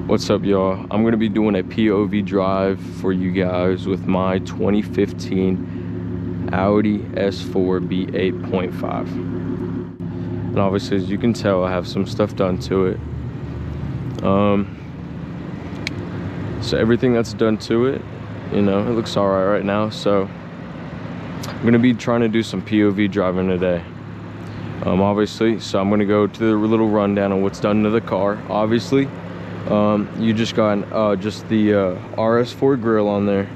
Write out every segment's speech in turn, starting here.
What's up, y'all? I'm gonna be doing a POV drive for you guys with my 2015 Audi S4 B8.5. And obviously, as you can tell, I have some stuff done to it. So everything that's done to it, you know, it looks all right now. So I'm gonna be trying to do some POV driving today. Obviously, so I'm gonna go to the little rundown on what's done to the car. Obviously, you just got just the RS4 grille on there,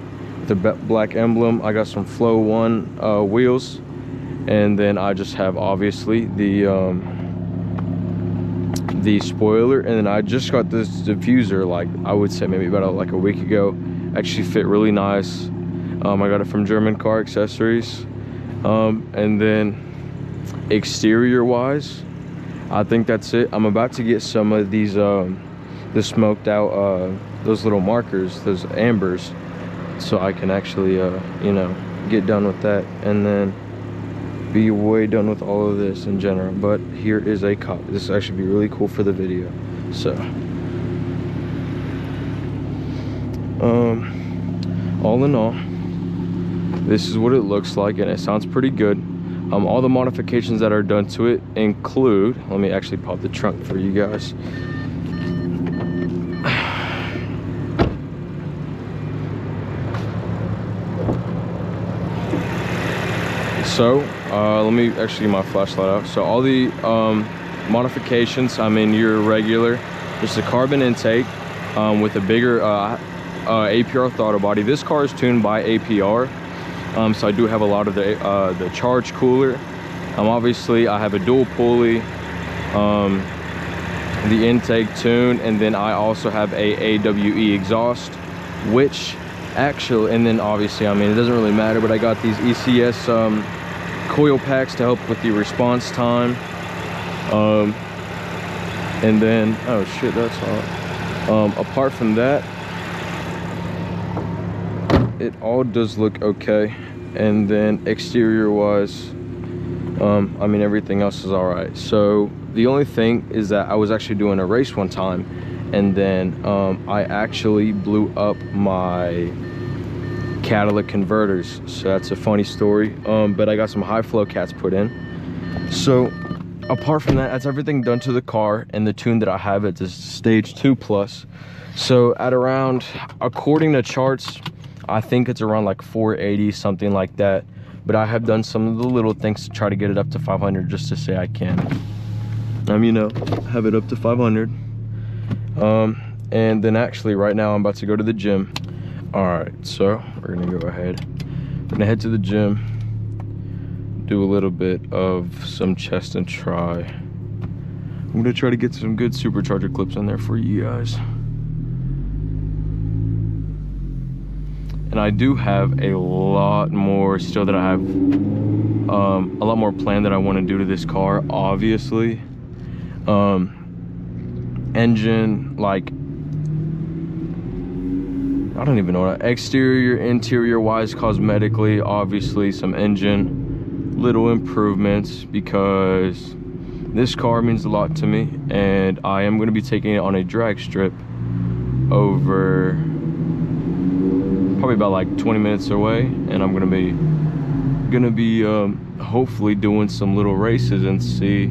the black emblem. I got some Flow 1 wheels, and then I just have obviously the spoiler, and then I just got this diffuser, like I would say maybe about like a week ago. Actually fit really nice. I got it from German Car Accessories. And then exterior wise, I think that's it. I'm about to get some of these the smoked out those little markers, those ambers, so I can actually you know, get done with that and then be way done with all of this in general. But here is a copy. This will actually be really cool for the video. So all in all, this is what it looks like, and it sounds pretty good. All the modifications that are done to it include, let me actually pop the trunk for you guys. So let me actually get my flashlight out. So all the modifications, I mean, your regular, just a carbon intake with a bigger APR throttle body. This car is tuned by APR, so I do have a lot of the charge cooler. Obviously, I have a dual pulley, the intake tune, and then I also have a AWE exhaust, which actually, and then obviously, I mean, it doesn't really matter, but I got these ECS coil packs to help with the response time. And then, oh shit, that's hot. Apart from that, it all does look okay. And then exterior wise, I mean, everything else is all right. So the only thing is that I was actually doing a race one time, and then I actually blew up my catalytic converters. So that's a funny story. But I got some high flow cats put in. So apart from that, that's everything done to the car, and the tune that I have, it's a stage 2+. So at around, according to charts, I think it's around like 480, something like that. But I have done some of the little things to try to get it up to 500, just to say I can. You know, have it up to 500. And then actually right now I'm about to go to the gym. All right, so we're gonna go ahead. I'm gonna head to the gym, do a little bit of some chest and try. I'm gonna try to get some good supercharger clips in there for you guys. And I do have a lot more still that I have, a lot more planned that I want to do to this car. Obviously, engine, like, I don't even know what, exterior, interior wise, cosmetically, obviously some engine, little improvements, because this car means a lot to me, and I am going to be taking it on a drag strip over probably about like 20 minutes away, and I'm gonna be hopefully doing some little races and see,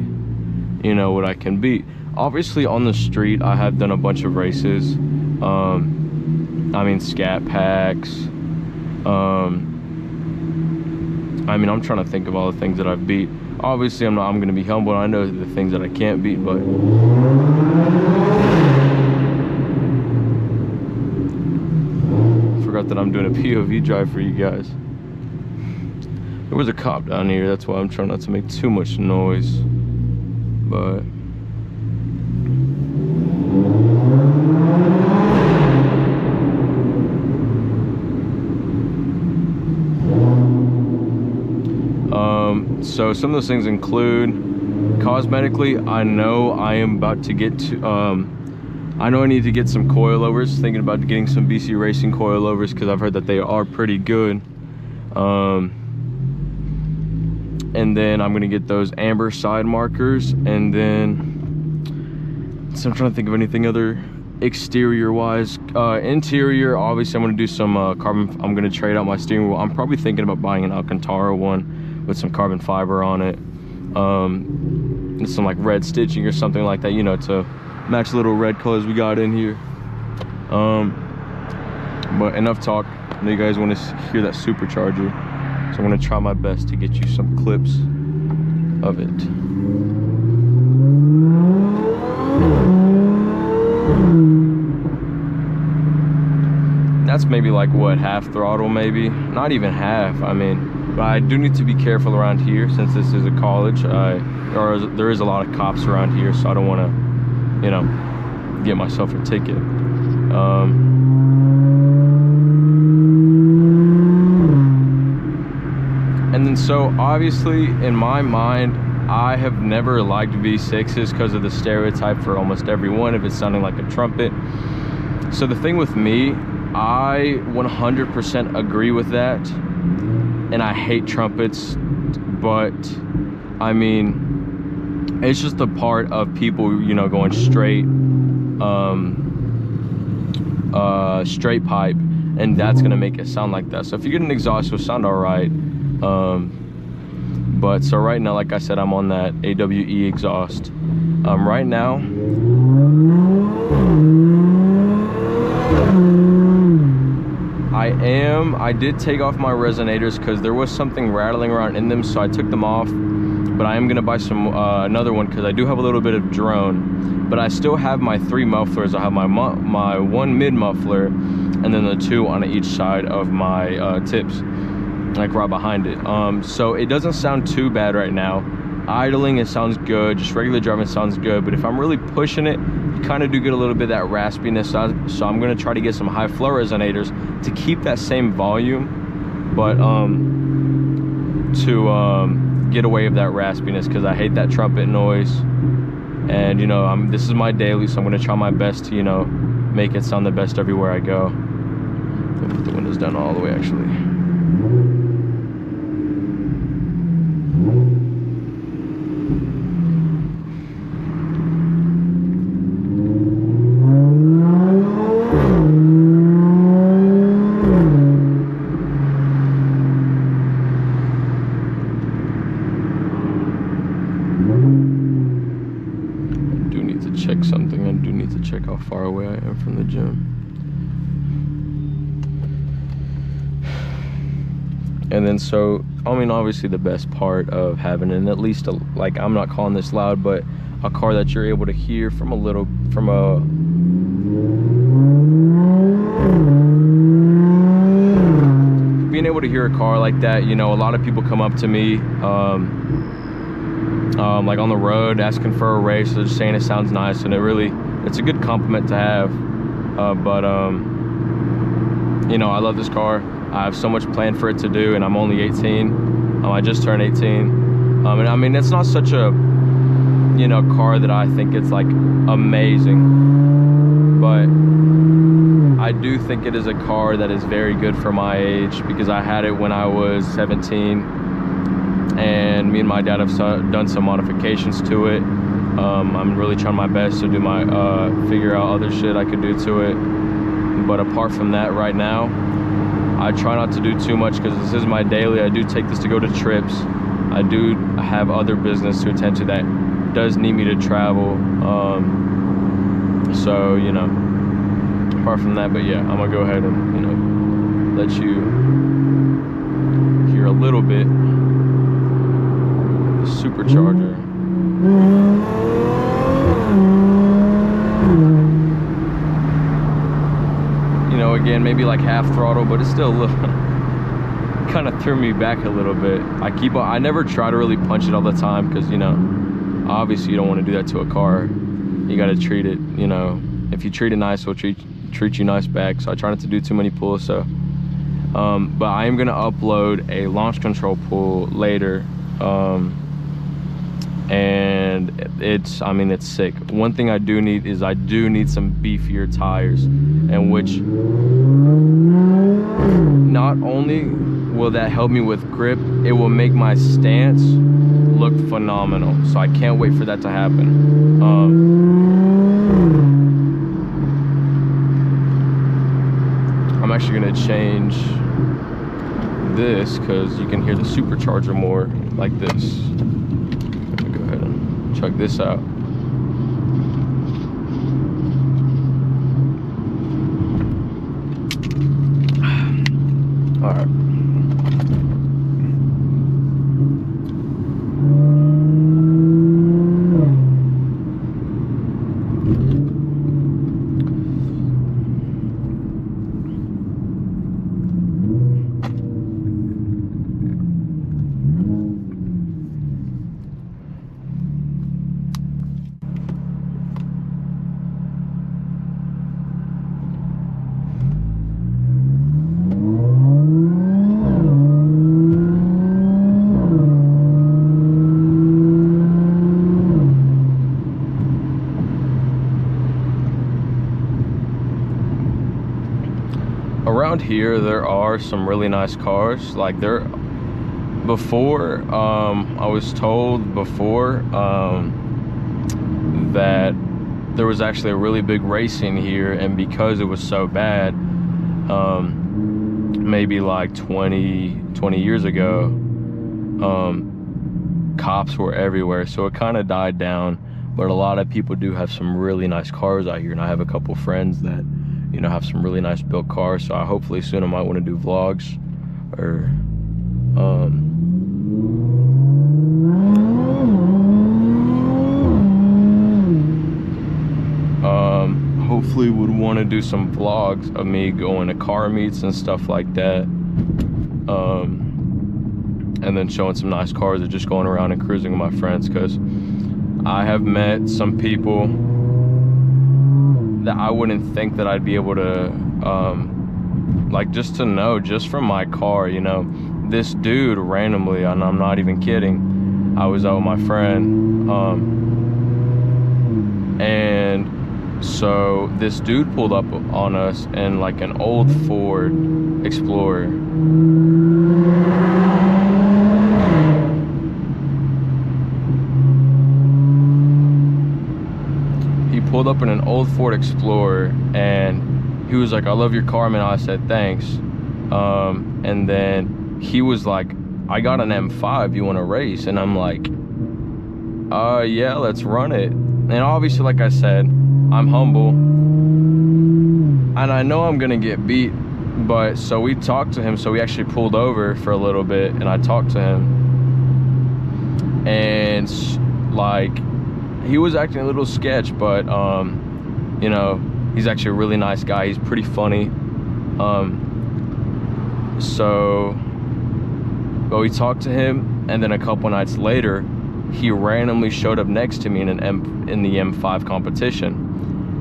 you know, what I can beat. Obviously on the street I have done a bunch of races. I mean, scat packs. I mean, I'm trying to think of all the things that I've beat. Obviously I'm gonna be humble. I know the things that I can't beat, but forgot that I'm doing a POV drive for you guys. There was a cop down here, that's why I'm trying not to make too much noise. But so some of those things include cosmetically, I know I am about to get to I know I need to get some coilovers. Thinking about getting some BC Racing coilovers, because I've heard that they are pretty good. And then I'm gonna get those amber side markers, and then so I'm trying to think of anything other exterior wise. Interior, obviously I'm gonna do some carbon. I'm gonna trade out my steering wheel. I'm probably thinking about buying an Alcantara one with some carbon fiber on it, and some like red stitching or something like that, you know, to match the little red colors we got in here. But enough talk. I know you guys want to hear that supercharger, so I'm gonna try my best to get you some clips of it. That's maybe like what, half throttle, maybe not even half. I mean, but I do need to be careful around here since this is a college. There is a lot of cops around here, so I don't want to, you know, get myself a ticket. And then so obviously in my mind, I have never liked V6s because of the stereotype for almost everyone of it sounding like a trumpet. So the thing with me, I 100% agree with that, and I hate trumpets, but I mean, it's just a part of people, you know, going straight straight pipe, and that's gonna make it sound like that. So if you get an exhaust, it'll sound all right. But so right now, like I said, I'm on that AWE exhaust. Right now, I did take off my resonators because there was something rattling around in them, so I took them off. But I am gonna buy some another one because I do have a little bit of drone. But I still have my 3 mufflers. I have my one mid muffler, and then the 2 on each side of my tips, like right behind it. So it doesn't sound too bad right now. Idling, it sounds good. Just regular driving sounds good. But if I'm really pushing it, you kind of do get a little bit of that raspiness. So I'm gonna try to get some high flow resonators to keep that same volume, but to get away with that raspiness, because I hate that trumpet noise. And you know, this is my daily, so I'm gonna try my best to, you know, make it sound the best everywhere I go. I'll put the windows down all the way, actually. Check something. I do need to check how far away I am from the gym. And then so, I mean, obviously the best part of having an, at least a, like, I'm not calling this loud, but a car that you're able to hear from being able to hear a car like that. You know, a lot of people come up to me like on the road asking for a race, or just saying it sounds nice, and it's a good compliment to have. You know, I love this car. I have so much planned for it to do, and I'm only 18. I just turned 18. And I mean, it's not such a, you know, car that I think it's like amazing, but I do think it is a car that is very good for my age, because I had it when I was 17, and me and my dad have done some modifications to it. I'm really trying my best to do my figure out other shit I could do to it, but apart from that, right now I try not to do too much, because this is my daily. I do take this to go to trips. I do have other business to attend to that does need me to travel. So, you know, apart from that, but yeah, I'm gonna go ahead and, you know, let you hear a little bit. The supercharger. You know, again, maybe like half throttle, but it's still a little kind of threw me back a little bit. I never try to really punch it all the time, because, you know, obviously you don't want to do that to a car. You got to treat it, you know, if you treat it nice, it'll treat you nice back. So I try not to do too many pulls. So but I am going to upload a launch control pull later, and I mean, it's sick. One thing I do need is I do need some beefier tires, and which not only will that help me with grip, it will make my stance look phenomenal. So I can't wait for that to happen. I'm actually gonna change this because you can hear the supercharger more like this. Go ahead and check this out. All right. Around here there are some really nice cars. Like before I was told before that there was actually a really big racing here, and because it was so bad, maybe like 20 years ago, cops were everywhere, so it kind of died down. But a lot of people do have some really nice cars out here, and I have a couple friends that, you know, have some really nice built cars. So hopefully soon I might want to do vlogs, or hopefully would want to do some vlogs of me going to car meets and stuff like that, and then showing some nice cars, or just going around and cruising with my friends, because I have met some people that I wouldn't think that I'd be able to, like, just to know, just from my car, you know. This dude randomly, and I'm not even kidding, I was out with my friend, and so this dude pulled up on us in like an old Ford Explorer. Pulled up in an old Ford Explorer, and he was like, "I love your car, man." I said, "Thanks." And then he was like, "I got an M5, you want to race?" And I'm like, yeah, let's run it. And obviously, like I said, I'm humble, and I know I'm gonna get beat, but so we talked to him. So we actually pulled over for a little bit, and I talked to him, and like, he was acting a little sketch, but you know, he's actually a really nice guy. He's pretty funny. But we talked to him, and then a couple nights later, he randomly showed up next to me in the M5 competition.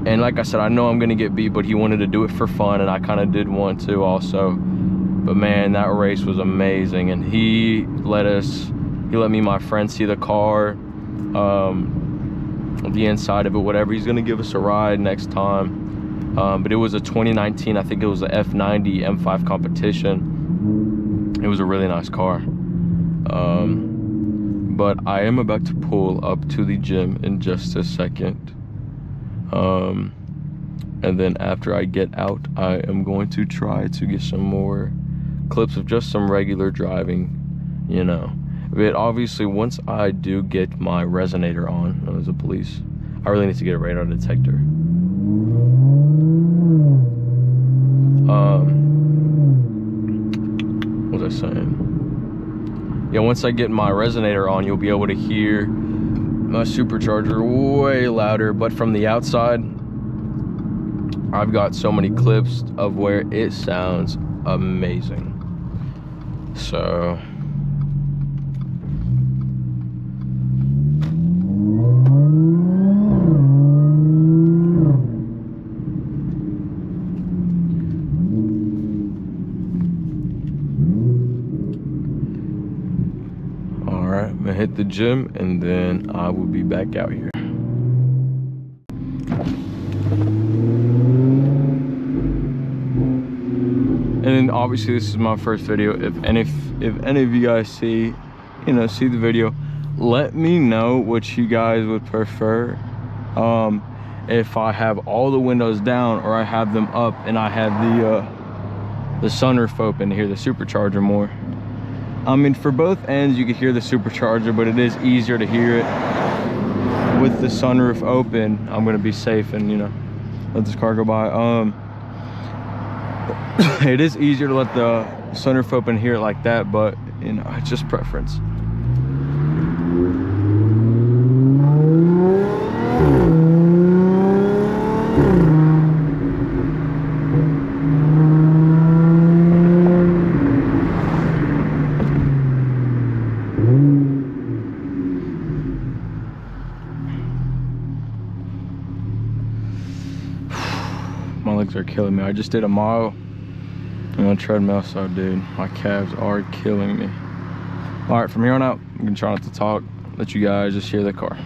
And like I said, I know I'm gonna get beat, but he wanted to do it for fun, and I kind of did want to also. But man, that race was amazing, and he let me and my friend see the car, the inside of it, whatever. He's gonna give us a ride next time. But it was a 2019, I think it was the F90 M5 competition. It was a really nice car. But I am about to pull up to the gym in just a second. And then after I get out, I am going to try to get some more clips of just some regular driving, you know. But obviously, once I do get my resonator on, as a police, I really need to get a radar detector. What was I saying? Yeah, once I get my resonator on, you'll be able to hear my supercharger way louder. But from the outside, I've got so many clips of where it sounds amazing. So I'm gonna hit the gym, and then I will be back out here. And then obviously this is my first video. If any of you guys see the video, let me know what you guys would prefer. If I have all the windows down, or I have them up and I have the sunroof open to hear the supercharger more. I mean, for both ends you could hear the supercharger, but it is easier to hear it with the sunroof open. I'm gonna be safe and, you know, let this car go by. It is easier to let the sunroof open and hear it like that, but, you know, it's just preference. My legs are killing me. I just did a mile on a treadmill, so dude, my calves are killing me. All right, from here on out, I'm gonna try not to talk, let you guys just hear the car.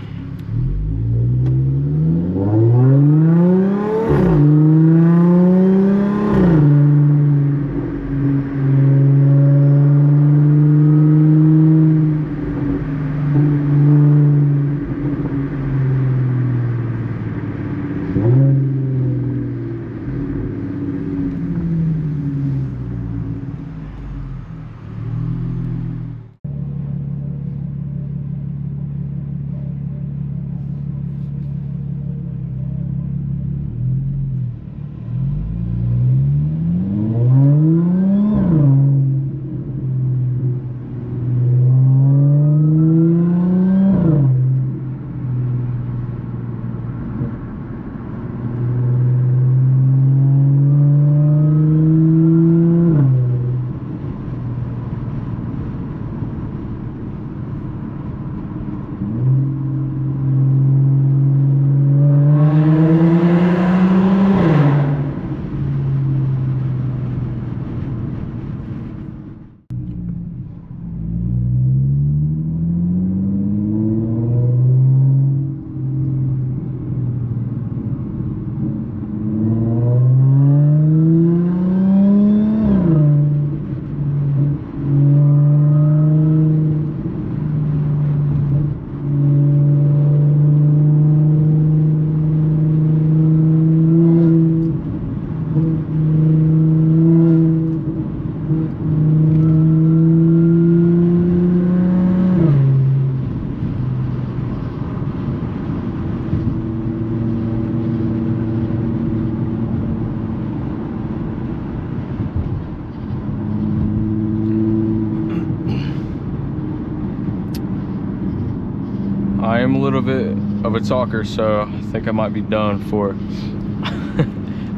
I am a little bit of a talker, so I think I might be done for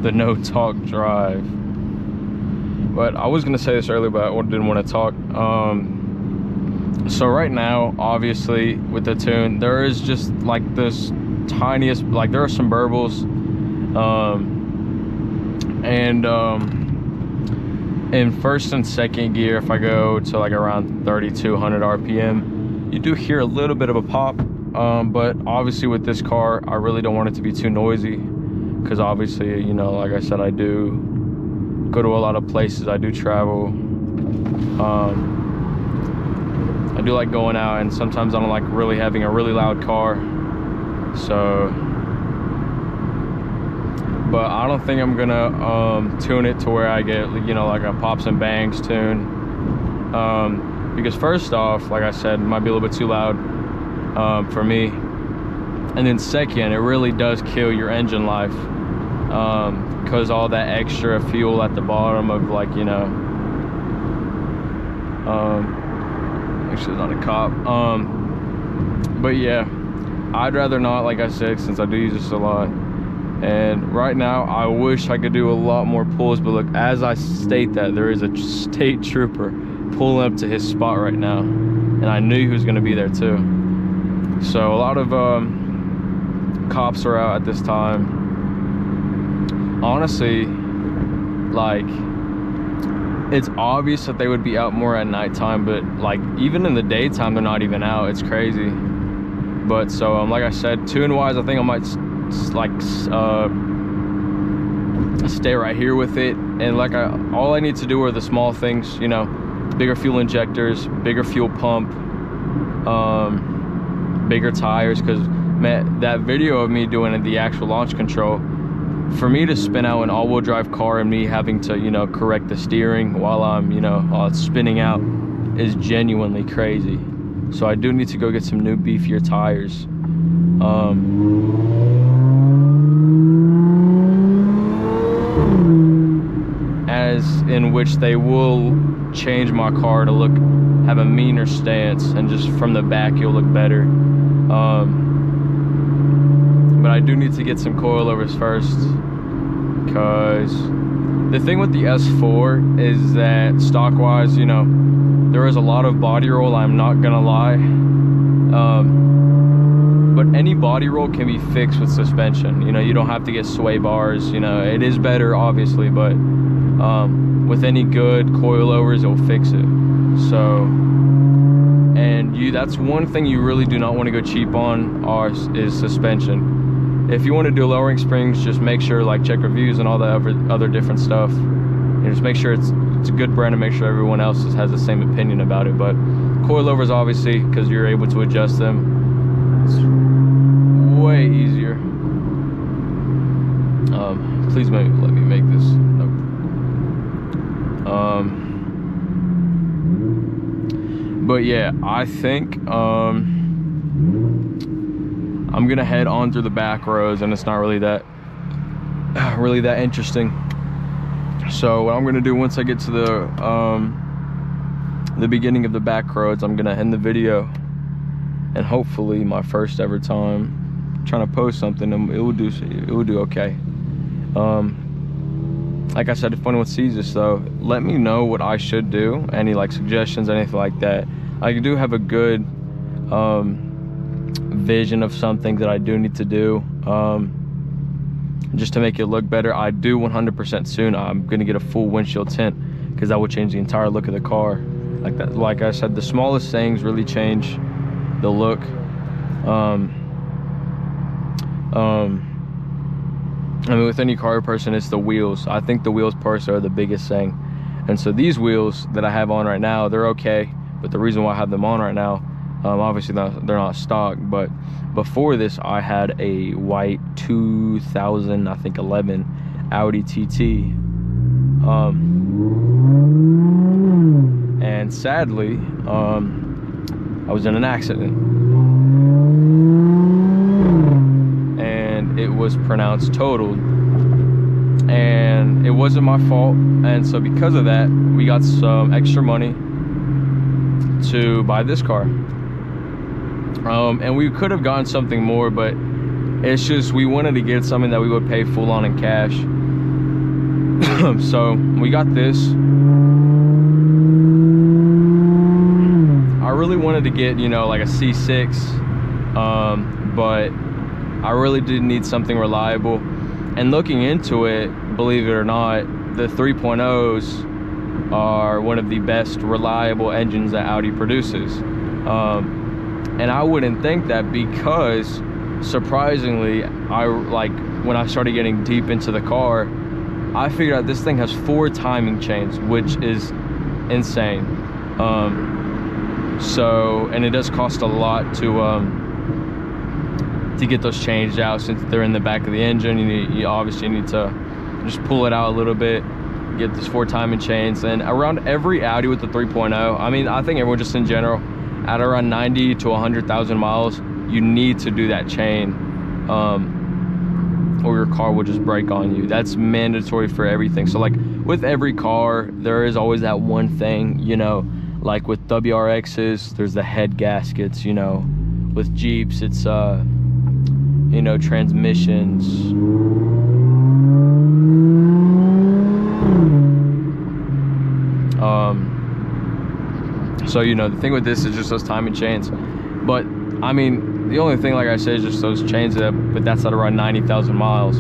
the no talk drive. But I was gonna say this earlier, but I didn't want to talk. So right now, obviously with the tune, there is just like this tiniest, like there are some burbles, in first and second gear, if I go to like around 3200 RPM, you do hear a little bit of a pop. But obviously with this car, I really don't want it to be too noisy, because obviously, you know, like I said, I do go to a lot of places, I do travel. I do like going out, and sometimes I don't like really having a really loud car. So, but I don't think I'm gonna tune it to where I get, you know, like a pops and bangs tune. Because first off, like I said, it might be a little bit too loud for me. And then second, it really does kill your engine life, because all that extra fuel at the bottom of, like, you know, actually not a cop, but yeah, I'd rather not, like I said, since I do use this a lot. And right now I wish I could do a lot more pulls, but look, as I state that, there is a state trooper pulling up to his spot right now, and I knew he was going to be there too. So a lot of cops are out at this time. Honestly, like, it's obvious that they would be out more at nighttime, but like even in the daytime they're not even out. It's crazy. But so like I said, tune wise, I think I might like stay right here with it. And like all I need to do are the small things, you know, bigger fuel injectors, bigger fuel pump, bigger tires, because man, that video of me doing the actual launch control, for me to spin out an all-wheel drive car and me having to, you know, correct the steering while I'm, you know, while it's spinning out is genuinely crazy. So I do need to go get some new beefier tires. As in which they will change my car to have a meaner stance, and just from the back you'll look better. But I do need to get some coilovers first, because the thing with the S4 is that stock wise, you know, there is a lot of body roll, I'm not gonna lie. But any body roll can be fixed with suspension. You know, you don't have to get sway bars. You know, it is better obviously, but with any good coilovers, it'll fix it. So, and that's one thing you really do not want to go cheap on is suspension. If you want to do lowering springs, just make sure, like, check reviews and all the other different stuff. And just make sure it's a good brand, and make sure everyone else has the same opinion about it. But coilovers, obviously, because you're able to adjust them, it's way easier. Please let me make this. Nope. But yeah, I think I'm gonna head on through the back roads, and it's not really that interesting. So what I'm gonna do once I get to the beginning of the back roads, I'm gonna end the video, and hopefully my first ever time trying to post something, and it will do okay. Like I said, if anyone sees this though, let me know what I should do, any like suggestions, anything like that. I do have a good vision of something that I do need to do, just to make it look better. I do 100% soon, I'm gonna get a full windshield tint, because that will change the entire look of the car. Like that, like I said, the smallest things really change the look. I mean, with any car person, it's the wheels. I think the wheels personally are the biggest thing. And so these wheels that I have on right now, they're okay. But the reason why I have them on right now, obviously they're not stock, but before this I had a white 2011 Audi TT. And sadly, I was in an accident. And it was pronounced totaled, and it wasn't my fault. And so because of that, we got some extra money to buy this car, and we could have gotten something more, but it's just we wanted to get something that we would pay full on in cash. So we got this. I really wanted to get, you know, like a C6, but I really did need something reliable. And looking into it, believe it or not, the 3.0s are one of the best reliable engines that Audi produces. And I wouldn't think that, because surprisingly, when I started getting deep into the car, I figured out this thing has 4 timing chains, which is insane. So, and it does cost a lot to get those changed out, since they're in the back of the engine. You obviously need to just pull it out a little bit, get those 4 timing chains. And around every Audi with the 3.0, I mean, I think everyone just in general, at around 90 to 100,000 miles, you need to do that chain, or your car will just break on you. That's mandatory for everything. So like with every car, there is always that one thing, you know, like with WRXs, there's the head gaskets, you know. With Jeeps, it's you know, transmissions. So, you know, the thing with this is just those timing chains. But I mean, the only thing, like I said, is just those chains, but that's at around 90,000 miles.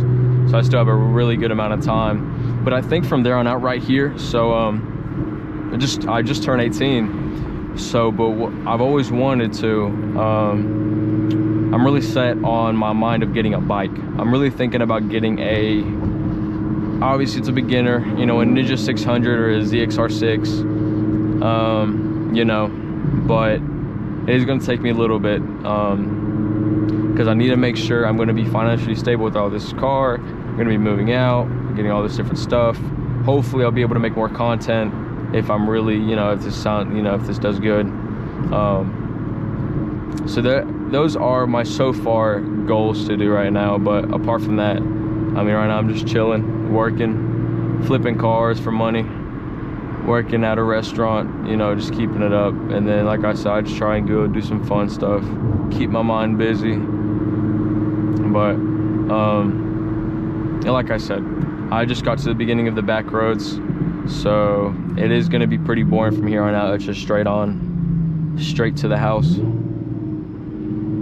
So I still have a really good amount of time. But I think from there on out right here, so I just turned 18. So, but I've always wanted to, I'm really set on my mind of getting a bike. I'm really thinking about getting obviously it's a beginner, you know, a Ninja 600 or a ZXR6, you know, but it is going to take me a little bit, because I need to make sure I'm going to be financially stable with all this car. I'm gonna be moving out, getting all this different stuff. Hopefully I'll be able to make more content if I'm really, you know, if this does good. So those are my so far goals to do right now. But apart from that, I mean, right now I'm just chilling, working, flipping cars for money, working at a restaurant, you know, just keeping it up. And then, like I said, I just try and go do some fun stuff, keep my mind busy. But and like I said, I just got to the beginning of the back roads, so it is going to be pretty boring from here on out. It's just straight to the house.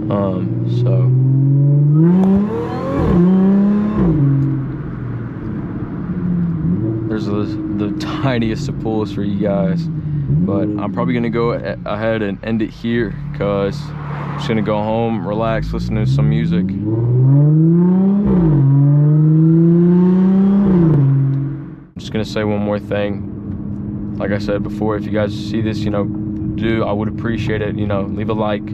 So there's the tiniest of pools for you guys, but I'm probably gonna go ahead and end it here, because I'm just gonna go home, relax, listen to some music. I'm just gonna say one more thing. Like I said before, if you guys see this, you know, I would appreciate it. You know, leave a like,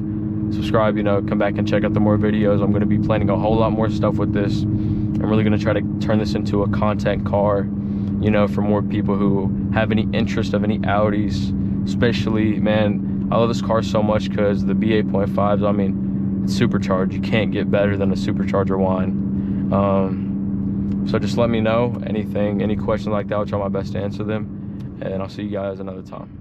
subscribe, you know, come back and check out the more videos. I'm gonna be planning a whole lot more stuff with this. I'm really gonna try to turn this into a content car, you know, for more people who have any interest of any Audis. Especially, man, I love this car so much because the B8.5s, I mean, it's supercharged. You can't get better than a supercharger wine. So just let me know any questions like that. I'll try my best to answer them, and I'll see you guys another time.